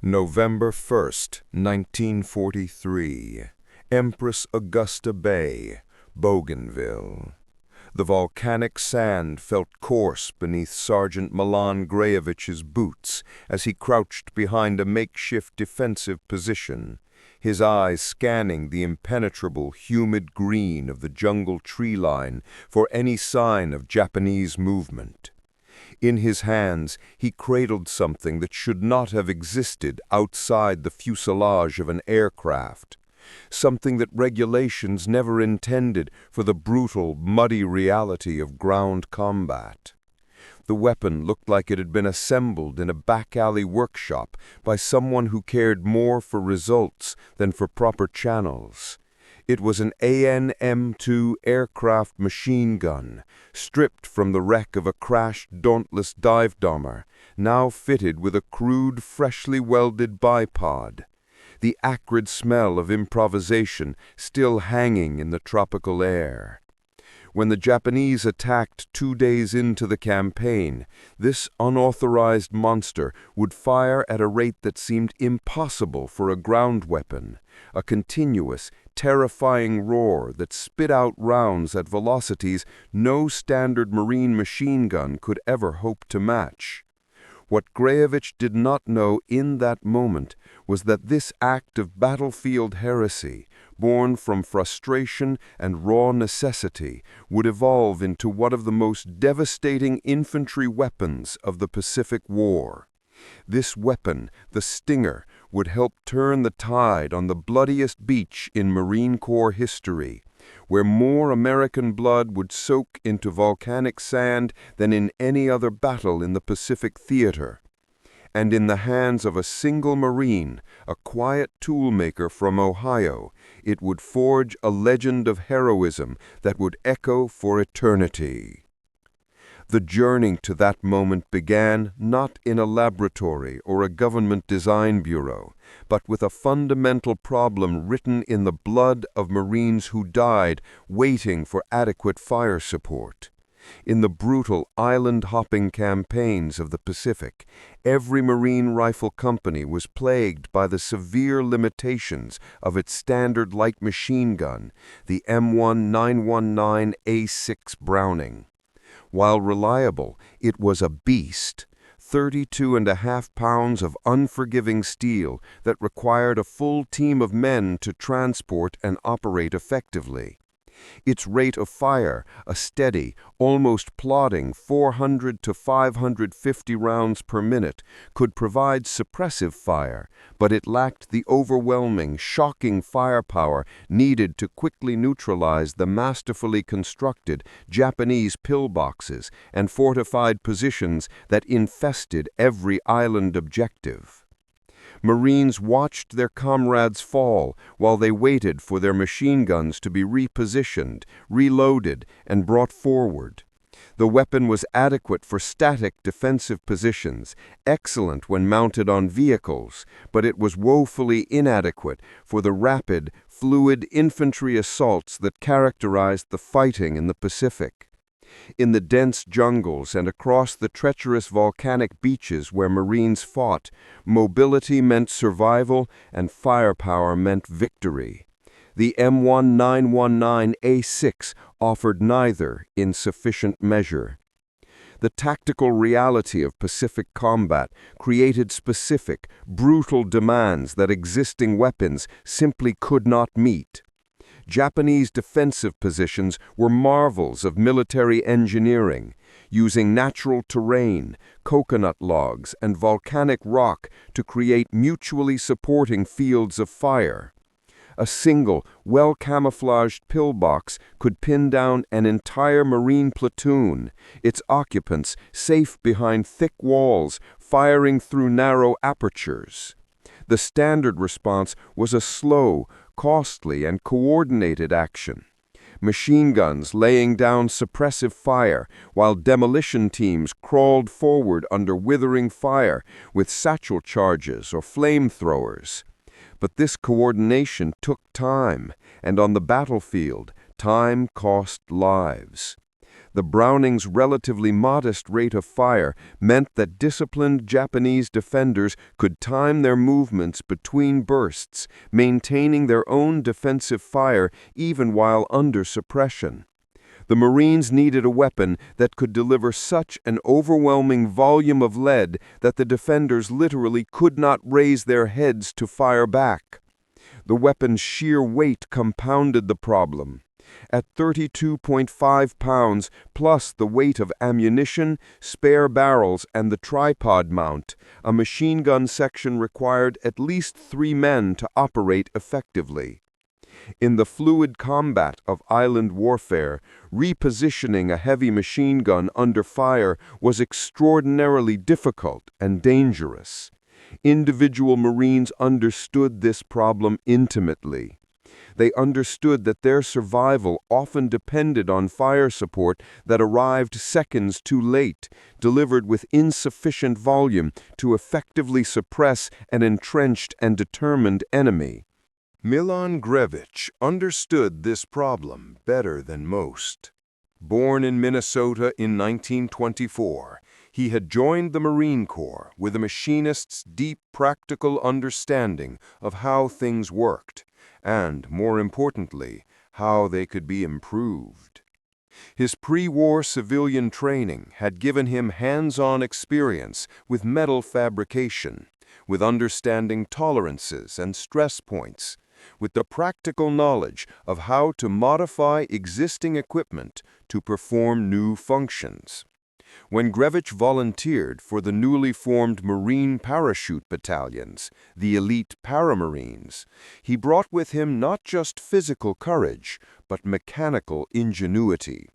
November 1st, 1943, Empress Augusta Bay, Bougainville. The volcanic sand felt coarse beneath Sergeant Milan Grevich's boots as he crouched behind a makeshift defensive position, his eyes scanning the impenetrable, humid green of the jungle tree line for any sign of Japanese movement. In his hands, he cradled something that should not have existed outside the fuselage of an aircraft, something that regulations never intended for the brutal, muddy reality of ground combat. The weapon looked like it had been assembled in a back-alley workshop by someone who cared more for results than for proper channels. It was an AN-M2 aircraft machine gun, stripped from the wreck of a crashed Dauntless dive bomber, now fitted with a crude, freshly welded bipod. The acrid smell of improvisation still hanging in the tropical air. When the Japanese attacked 2 days into the campaign, this unauthorized monster would fire at a rate that seemed impossible for a ground weapon, a continuous, terrifying roar that spit out rounds at velocities no standard Marine machine gun could ever hope to match. What Grevich did not know in that moment was that this act of battlefield heresy, born from frustration and raw necessity, would evolve into one of the most devastating infantry weapons of the Pacific War. This weapon, the Stinger, would help turn the tide on the bloodiest beach in Marine Corps history, where more American blood would soak into volcanic sand than in any other battle in the Pacific theater. And in the hands of a single Marine, a quiet toolmaker from Ohio, it would forge a legend of heroism that would echo for eternity. The journey to that moment began not in a laboratory or a government design bureau, but with a fundamental problem written in the blood of Marines who died waiting for adequate fire support. In the brutal island-hopping campaigns of the Pacific, every Marine rifle company was plagued by the severe limitations of its standard light machine gun, the M1 919A6 Browning. While reliable, it was a beast, 32.5 pounds of unforgiving steel that required a full team of men to transport and operate effectively. Its rate of fire, a steady, almost plodding 400 to 550 rounds per minute, could provide suppressive fire, but it lacked the overwhelming, shocking firepower needed to quickly neutralize the masterfully constructed Japanese pillboxes and fortified positions that infested every island objective. Marines watched their comrades fall while they waited for their machine guns to be repositioned, reloaded, and brought forward. The weapon was adequate for static defensive positions, excellent when mounted on vehicles, but it was woefully inadequate for the rapid, fluid infantry assaults that characterized the fighting in the Pacific. In the dense jungles and across the treacherous volcanic beaches where Marines fought, mobility meant survival and firepower meant victory. The M1 919A6 offered neither in sufficient measure. The tactical reality of Pacific combat created specific, brutal demands that existing weapons simply could not meet. Japanese defensive positions were marvels of military engineering, using natural terrain, coconut logs, and volcanic rock to create mutually supporting fields of fire. A single, well-camouflaged pillbox could pin down an entire Marine platoon, its occupants safe behind thick walls, firing through narrow apertures. The standard response was a slow, costly, and coordinated action. Machine guns laying down suppressive fire while demolition teams crawled forward under withering fire with satchel charges or flamethrowers. But this coordination took time, and on the battlefield, time cost lives. The Browning's relatively modest rate of fire meant that disciplined Japanese defenders could time their movements between bursts, maintaining their own defensive fire even while under suppression. The Marines needed a weapon that could deliver such an overwhelming volume of lead that the defenders literally could not raise their heads to fire back. The weapon's sheer weight compounded the problem. At 32.5 pounds, plus the weight of ammunition, spare barrels, and the tripod mount, a machine gun section required at least 3 men to operate effectively. In the fluid combat of island warfare, repositioning a heavy machine gun under fire was extraordinarily difficult and dangerous. Individual Marines understood this problem intimately. They understood that their survival often depended on fire support that arrived seconds too late, delivered with insufficient volume to effectively suppress an entrenched and determined enemy. Milan Grevich understood this problem better than most. Born in Minnesota in 1924, he had joined the Marine Corps with a machinist's deep practical understanding of how things worked, and, more importantly, how they could be improved. His pre-war civilian training had given him hands-on experience with metal fabrication, with understanding tolerances and stress points, with the practical knowledge of how to modify existing equipment to perform new functions. When Grevich volunteered for the newly formed Marine Parachute Battalions, the elite Paramarines, he brought with him not just physical courage, but mechanical ingenuity.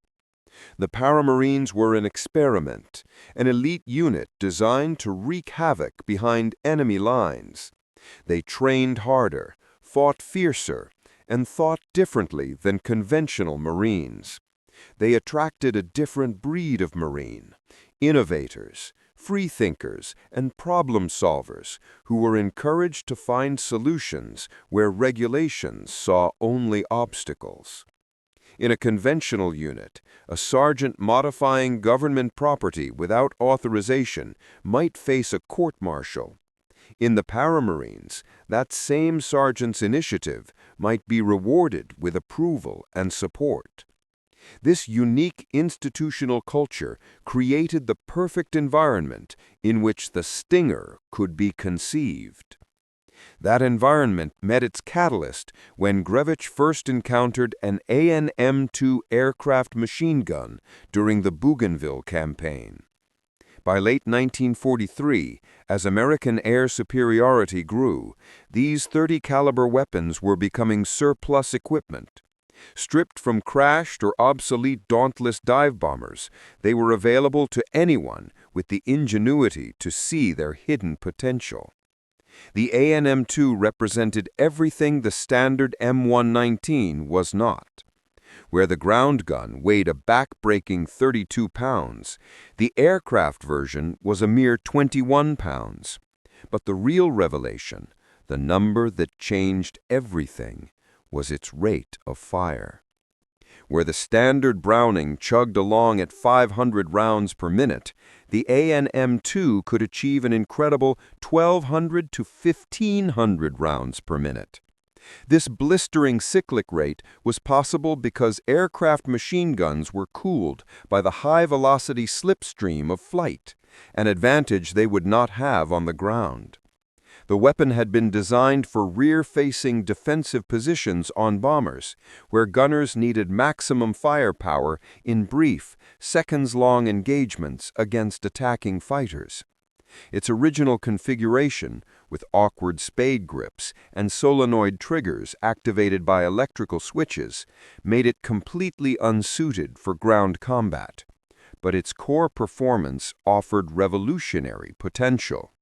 The Paramarines were an experiment, an elite unit designed to wreak havoc behind enemy lines. They trained harder, fought fiercer, and thought differently than conventional Marines. They attracted a different breed of Marine, innovators, freethinkers, and problem solvers who were encouraged to find solutions where regulations saw only obstacles. In a conventional unit, a sergeant modifying government property without authorization might face a court-martial. In the Paramarines, that same sergeant's initiative might be rewarded with approval and support. This unique institutional culture created the perfect environment in which the stinger could be conceived. That environment met its catalyst when Grevich first encountered an AN-M2 aircraft machine gun during the Bougainville campaign. By late 1943, as American air superiority grew, these .30 caliber weapons were becoming surplus equipment. Stripped from crashed or obsolete Dauntless dive bombers, they were available to anyone with the ingenuity to see their hidden potential. The AN-M2 represented everything the standard M119 was not. Where the ground gun weighed a back-breaking 32 pounds, the aircraft version was a mere 21 pounds. But the real revelation, the number that changed everything, was its rate of fire. Where the standard Browning chugged along at 500 rounds per minute, the AN-M2 could achieve an incredible 1,200 to 1,500 rounds per minute. This blistering cyclic rate was possible because aircraft machine guns were cooled by the high-velocity slipstream of flight, an advantage they would not have on the ground. The weapon had been designed for rear-facing defensive positions on bombers, where gunners needed maximum firepower in brief, seconds-long engagements against attacking fighters. Its original configuration, with awkward spade grips and solenoid triggers activated by electrical switches, made it completely unsuited for ground combat. But its core performance offered revolutionary potential.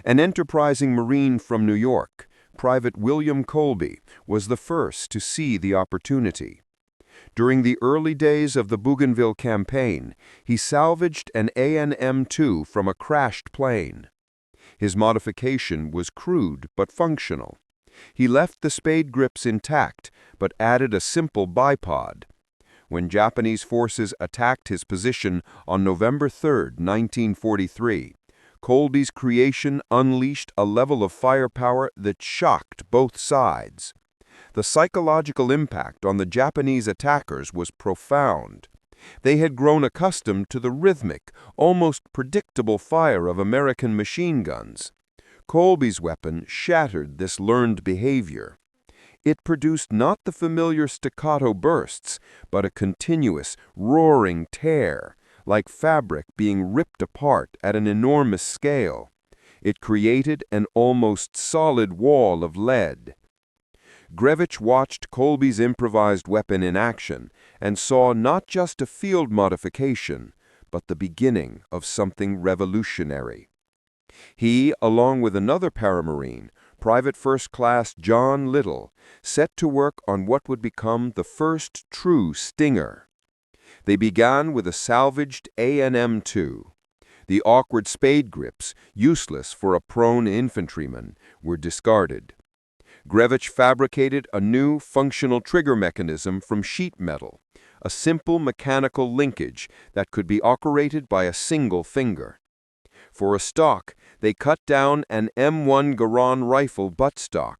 An enterprising Marine from New York, Private William Colby, was the first to see the opportunity. During the early days of the Bougainville campaign, he salvaged an AN-M2 from a crashed plane. His modification was crude but functional. He left the spade grips intact, but added a simple bipod. when Japanese forces attacked his position on November 3, 1943. Colby's creation unleashed a level of firepower that shocked both sides. The psychological impact on the Japanese attackers was profound. They had grown accustomed to the rhythmic, almost predictable fire of American machine guns. Colby's weapon shattered this learned behavior. It produced not the familiar staccato bursts, but a continuous, roaring tear, like fabric being ripped apart at an enormous scale. It created an almost solid wall of lead. Grevich watched Colby's improvised weapon in action and saw not just a field modification, but the beginning of something revolutionary. He, along with another Paramarine, Private First Class John Little, set to work on what would become the first true Stinger. They began with a salvaged A&M-2. The awkward spade grips, useless for a prone infantryman, were discarded. Grevich fabricated a new functional trigger mechanism from sheet metal, a simple mechanical linkage that could be operated by a single finger. For a stock, they cut down an M1 Garand rifle buttstock,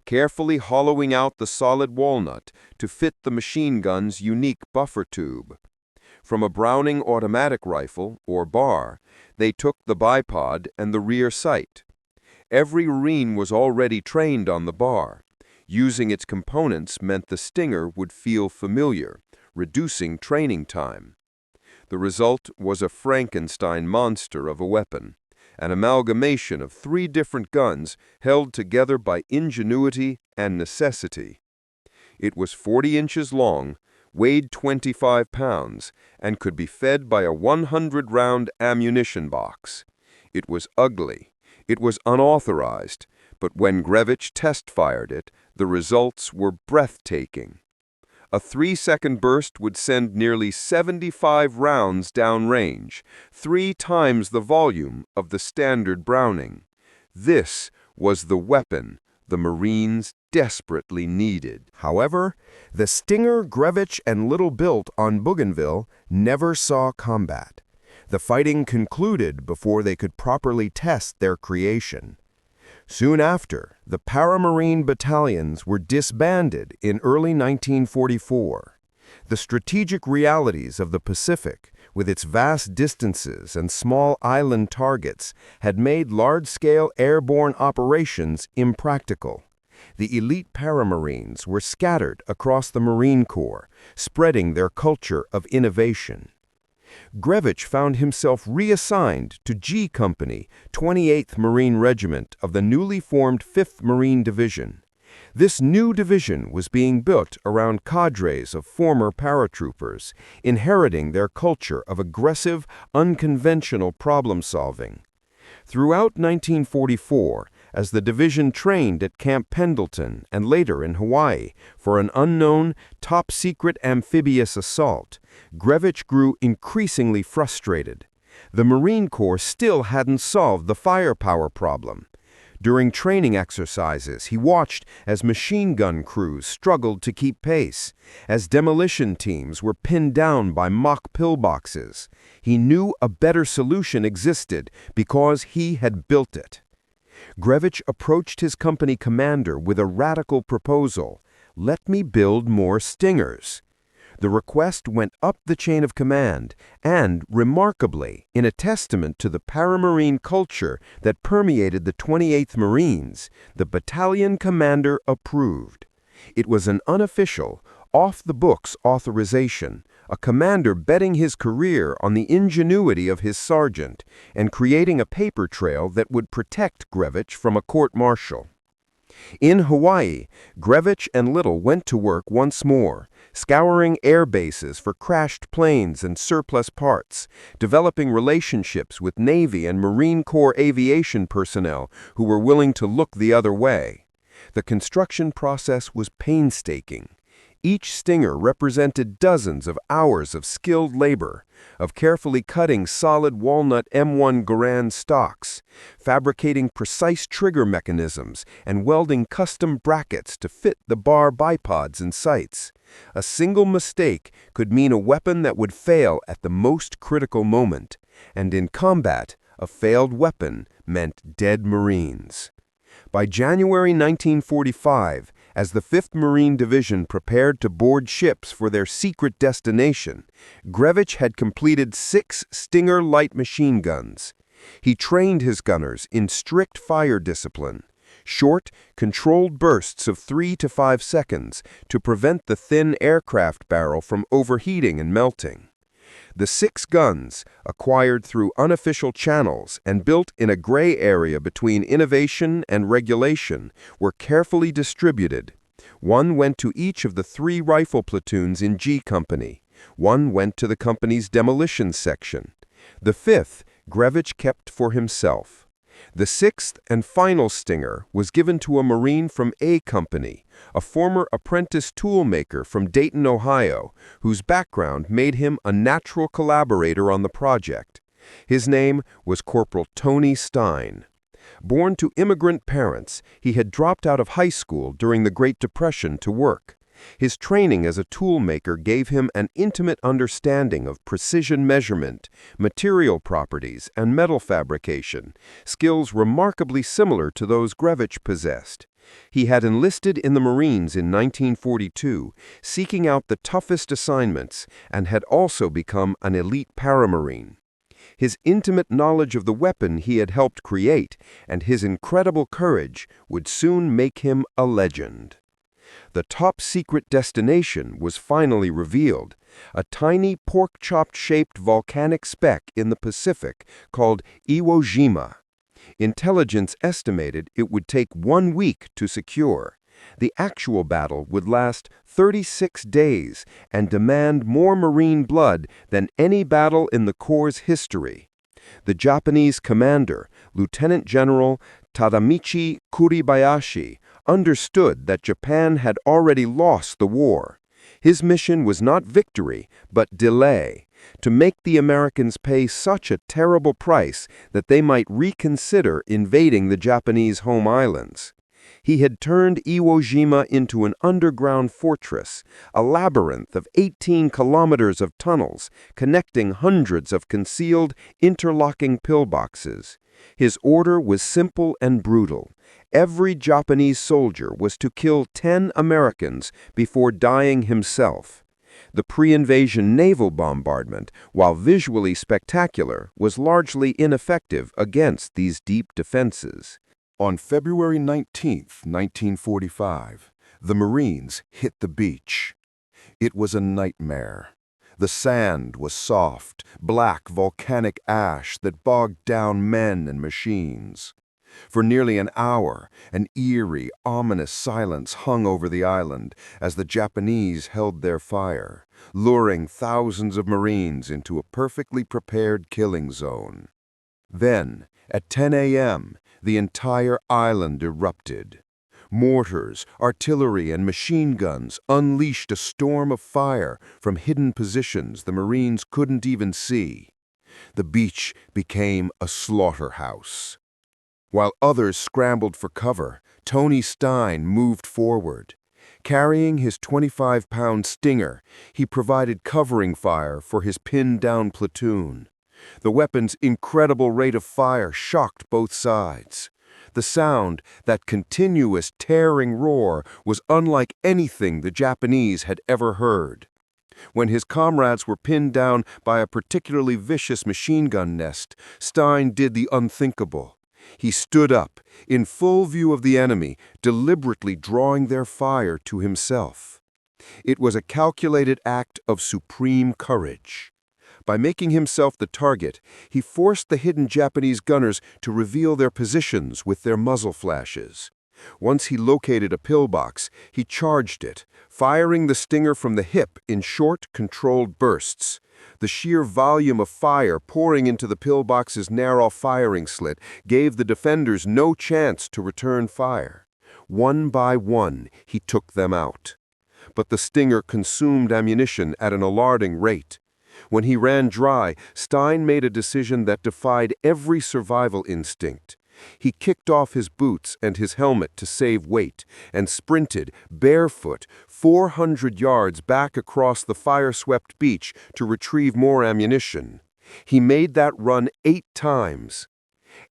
carefully hollowing out the solid walnut to fit the machine gun's unique buffer tube. From a Browning automatic rifle, or bar, they took the bipod and the rear sight. Every Marine was already trained on the bar. Using its components meant the Stinger would feel familiar, reducing training time. The result was a Frankenstein monster of a weapon, an amalgamation of 3 different guns held together by ingenuity and necessity. It was 40 inches long, weighed 25 pounds, and could be fed by a 100-round ammunition box. It was ugly. It was unauthorized, but when Grevich test-fired it, the results were breathtaking. A 3-second burst would send nearly 75 rounds downrange, 3 times the volume of the standard Browning. This was the weapon the Marines desperately needed. However, the Stinger Grevich and Little built on Bougainville never saw combat. The fighting concluded before they could properly test their creation. Soon after, the Paramarine battalions were disbanded in early 1944. The strategic realities of the Pacific, with its vast distances and small island targets, had made large-scale airborne operations impractical. The elite Paramarines were scattered across the Marine Corps, spreading their culture of innovation. Grevich found himself reassigned to G Company, 28th Marine Regiment of the newly formed 5th Marine Division. This new division was being built around cadres of former paratroopers, inheriting their culture of aggressive, unconventional problem-solving. Throughout 1944, as the division trained at Camp Pendleton and later in Hawaii for an unknown, top-secret amphibious assault, Grevich grew increasingly frustrated. The Marine Corps still hadn't solved the firepower problem. During training exercises, he watched as machine gun crews struggled to keep pace, as demolition teams were pinned down by mock pillboxes. He knew a better solution existed because he had built it. Grevich approached his company commander with a radical proposal: "Let me build more Stingers." The request went up the chain of command and, remarkably, in a testament to the Paramarine culture that permeated the 28th Marines, the battalion commander approved. It was an unofficial, off-the-books authorization, a commander betting his career on the ingenuity of his sergeant and creating a paper trail that would protect Grevich from a court-martial. In Hawaii, Grevich and Little went to work once more, scouring air bases for crashed planes and surplus parts, developing relationships with Navy and Marine Corps aviation personnel who were willing to look the other way. The construction process was painstaking. Each Stinger represented dozens of hours of skilled labor, of carefully cutting solid walnut M1 Garand stocks, fabricating precise trigger mechanisms, and welding custom brackets to fit the bar bipods and sights. A single mistake could mean a weapon that would fail at the most critical moment, and in combat, a failed weapon meant dead Marines. By January 1945, as the 5th Marine Division prepared to board ships for their secret destination, Grevich had completed 6 Stinger light machine guns. He trained his gunners in strict fire discipline, short, controlled bursts of 3 to 5 seconds to prevent the thin aircraft barrel from overheating and melting. The 6 guns, acquired through unofficial channels and built in a gray area between innovation and regulation, were carefully distributed. One went to each of the 3 rifle platoons in G Company. One went to the company's demolition section. The 5th, Grevich kept for himself. The 6th and final Stinger was given to a Marine from A Company, a former apprentice toolmaker from Dayton, Ohio, whose background made him a natural collaborator on the project. His name was Corporal Tony Stein. Born to immigrant parents, he had dropped out of high school during the Great Depression to work. His training as a toolmaker gave him an intimate understanding of precision measurement, material properties, and metal fabrication, skills remarkably similar to those Grevich possessed. He had enlisted in the Marines in 1942, seeking out the toughest assignments, and had also become an elite Paramarine. His intimate knowledge of the weapon he had helped create and his incredible courage would soon make him a legend. The top-secret destination was finally revealed, a tiny pork-chop-shaped volcanic speck in the Pacific called Iwo Jima. Intelligence estimated it would take 1 week to secure. The actual battle would last 36 days and demand more Marine blood than any battle in the Corps' history. The Japanese commander, Lieutenant General Tadamichi Kuribayashi, understood that Japan had already lost the war. His mission was not victory, but delay, to make the Americans pay such a terrible price that they might reconsider invading the Japanese home islands. He had turned Iwo Jima into an underground fortress, a labyrinth of 18 kilometers of tunnels connecting hundreds of concealed, interlocking pillboxes. His order was simple and brutal. Every Japanese soldier was to kill 10 Americans before dying himself. The pre-invasion naval bombardment, while visually spectacular, was largely ineffective against these deep defenses. On February 19, 1945, the Marines hit the beach. It was a nightmare. The sand was soft, black volcanic ash that bogged down men and machines. For nearly an hour, an eerie, ominous silence hung over the island as the Japanese held their fire, luring thousands of Marines into a perfectly prepared killing zone. Then, at 10 a.m., the entire island erupted. Mortars, artillery, and machine guns unleashed a storm of fire from hidden positions the Marines couldn't even see. The beach became a slaughterhouse. While others scrambled for cover, Tony Stein moved forward. Carrying his 25-pound Stinger, he provided covering fire for his pinned-down platoon. The weapon's incredible rate of fire shocked both sides. The sound, that continuous tearing roar, was unlike anything the Japanese had ever heard. When his comrades were pinned down by a particularly vicious machine gun nest, Stein did the unthinkable. He stood up, in full view of the enemy, deliberately drawing their fire to himself. It was a calculated act of supreme courage. By making himself the target, he forced the hidden Japanese gunners to reveal their positions with their muzzle flashes. Once he located a pillbox, he charged it, firing the Stinger from the hip in short, controlled bursts. The sheer volume of fire pouring into the pillbox's narrow firing slit gave the defenders no chance to return fire. One by one, he took them out. But the Stinger consumed ammunition at an alarming rate. When he ran dry, Stein made a decision that defied every survival instinct. He kicked off his boots and his helmet to save weight and sprinted, barefoot, 400 yards back across the fire-swept beach to retrieve more ammunition. He made that run 8 times.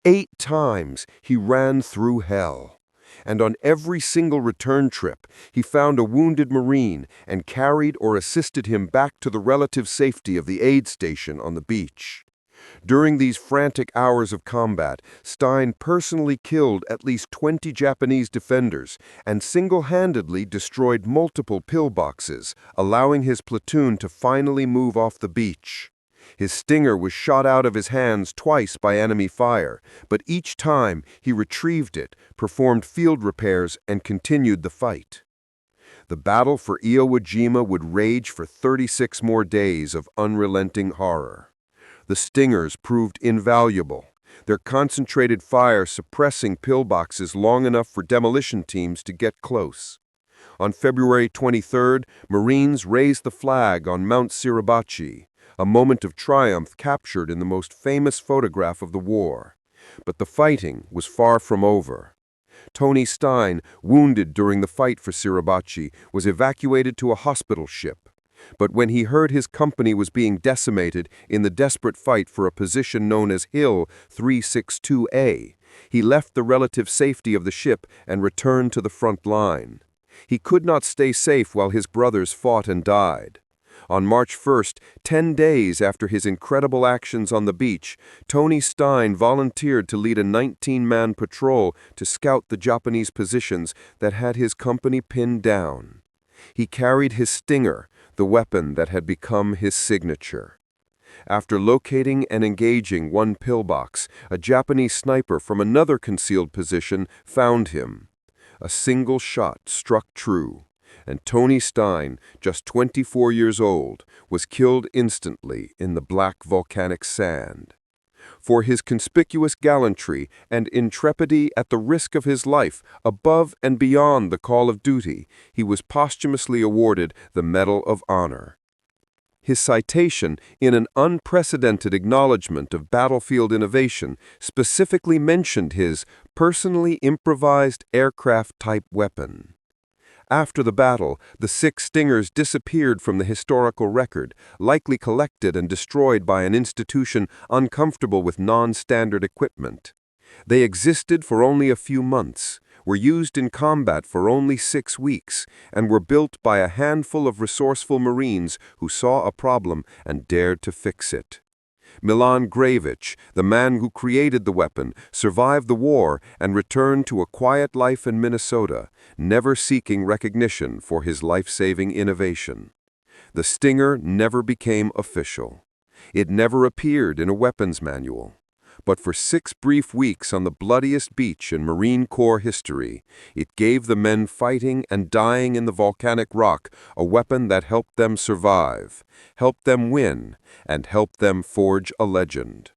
8 times he ran through hell. And on every single return trip, he found a wounded Marine and carried or assisted him back to the relative safety of the aid station on the beach. During these frantic hours of combat, Stein personally killed at least 20 Japanese defenders and single-handedly destroyed multiple pillboxes, allowing his platoon to finally move off the beach. His Stinger was shot out of his hands twice by enemy fire, but each time he retrieved it, performed field repairs, and continued the fight. The battle for Iwo Jima would rage for 36 more days of unrelenting horror. The Stingers proved invaluable, their concentrated fire suppressing pillboxes long enough for demolition teams to get close. On February 23rd, Marines raised the flag on Mount Suribachi, a moment of triumph captured in the most famous photograph of the war. But the fighting was far from over. Tony Stein, wounded during the fight for Suribachi, was evacuated to a hospital ship. But when he heard his company was being decimated in the desperate fight for a position known as Hill 362A, he left the relative safety of the ship and returned to the front line. He could not stay safe while his brothers fought and died. On March 1st, 10 days after his incredible actions on the beach, Tony Stein volunteered to lead a 19-man patrol to scout the Japanese positions that had his company pinned down. He carried his Stinger, the weapon that had become his signature. After locating and engaging one pillbox, a Japanese sniper from another concealed position found him. A single shot struck true, and Tony Stein, just 24 years old, was killed instantly in the black volcanic sand. For his conspicuous gallantry and intrepidity at the risk of his life, above and beyond the call of duty, he was posthumously awarded the Medal of Honor. His citation, in an unprecedented acknowledgment of battlefield innovation, specifically mentioned his personally improvised aircraft-type weapon. After the battle, the 6 Stingers disappeared from the historical record, likely collected and destroyed by an institution uncomfortable with non-standard equipment. They existed for only a few months, were used in combat for only 6 weeks, and were built by a handful of resourceful Marines who saw a problem and dared to fix it. Milan Grevich, the man who created the weapon, survived the war and returned to a quiet life in Minnesota, never seeking recognition for his life-saving innovation. The Stinger never became official. It never appeared in a weapons manual. But for 6 brief weeks on the bloodiest beach in Marine Corps history, it gave the men fighting and dying in the volcanic rock a weapon that helped them survive, helped them win, and helped them forge a legend.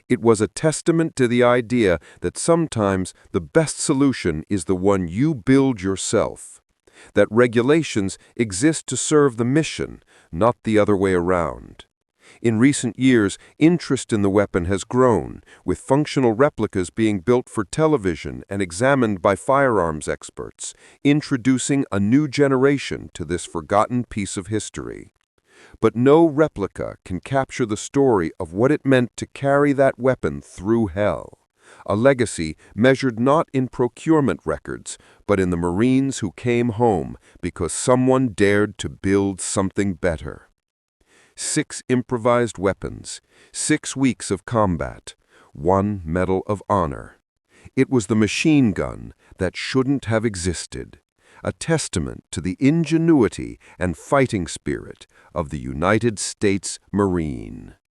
It was a testament to the idea that sometimes the best solution is the one you build yourself, that regulations exist to serve the mission, not the other way around. In recent years, interest in the weapon has grown, with functional replicas being built for television and examined by firearms experts, introducing a new generation to this forgotten piece of history. But no replica can capture the story of what it meant to carry that weapon through hell, a legacy measured not in procurement records, but in the Marines who came home because someone dared to build something better. 6 improvised weapons, 6 weeks of combat, 1 Medal of Honor. It was the machine gun that shouldn't have existed, a testament to the ingenuity and fighting spirit of the United States Marine.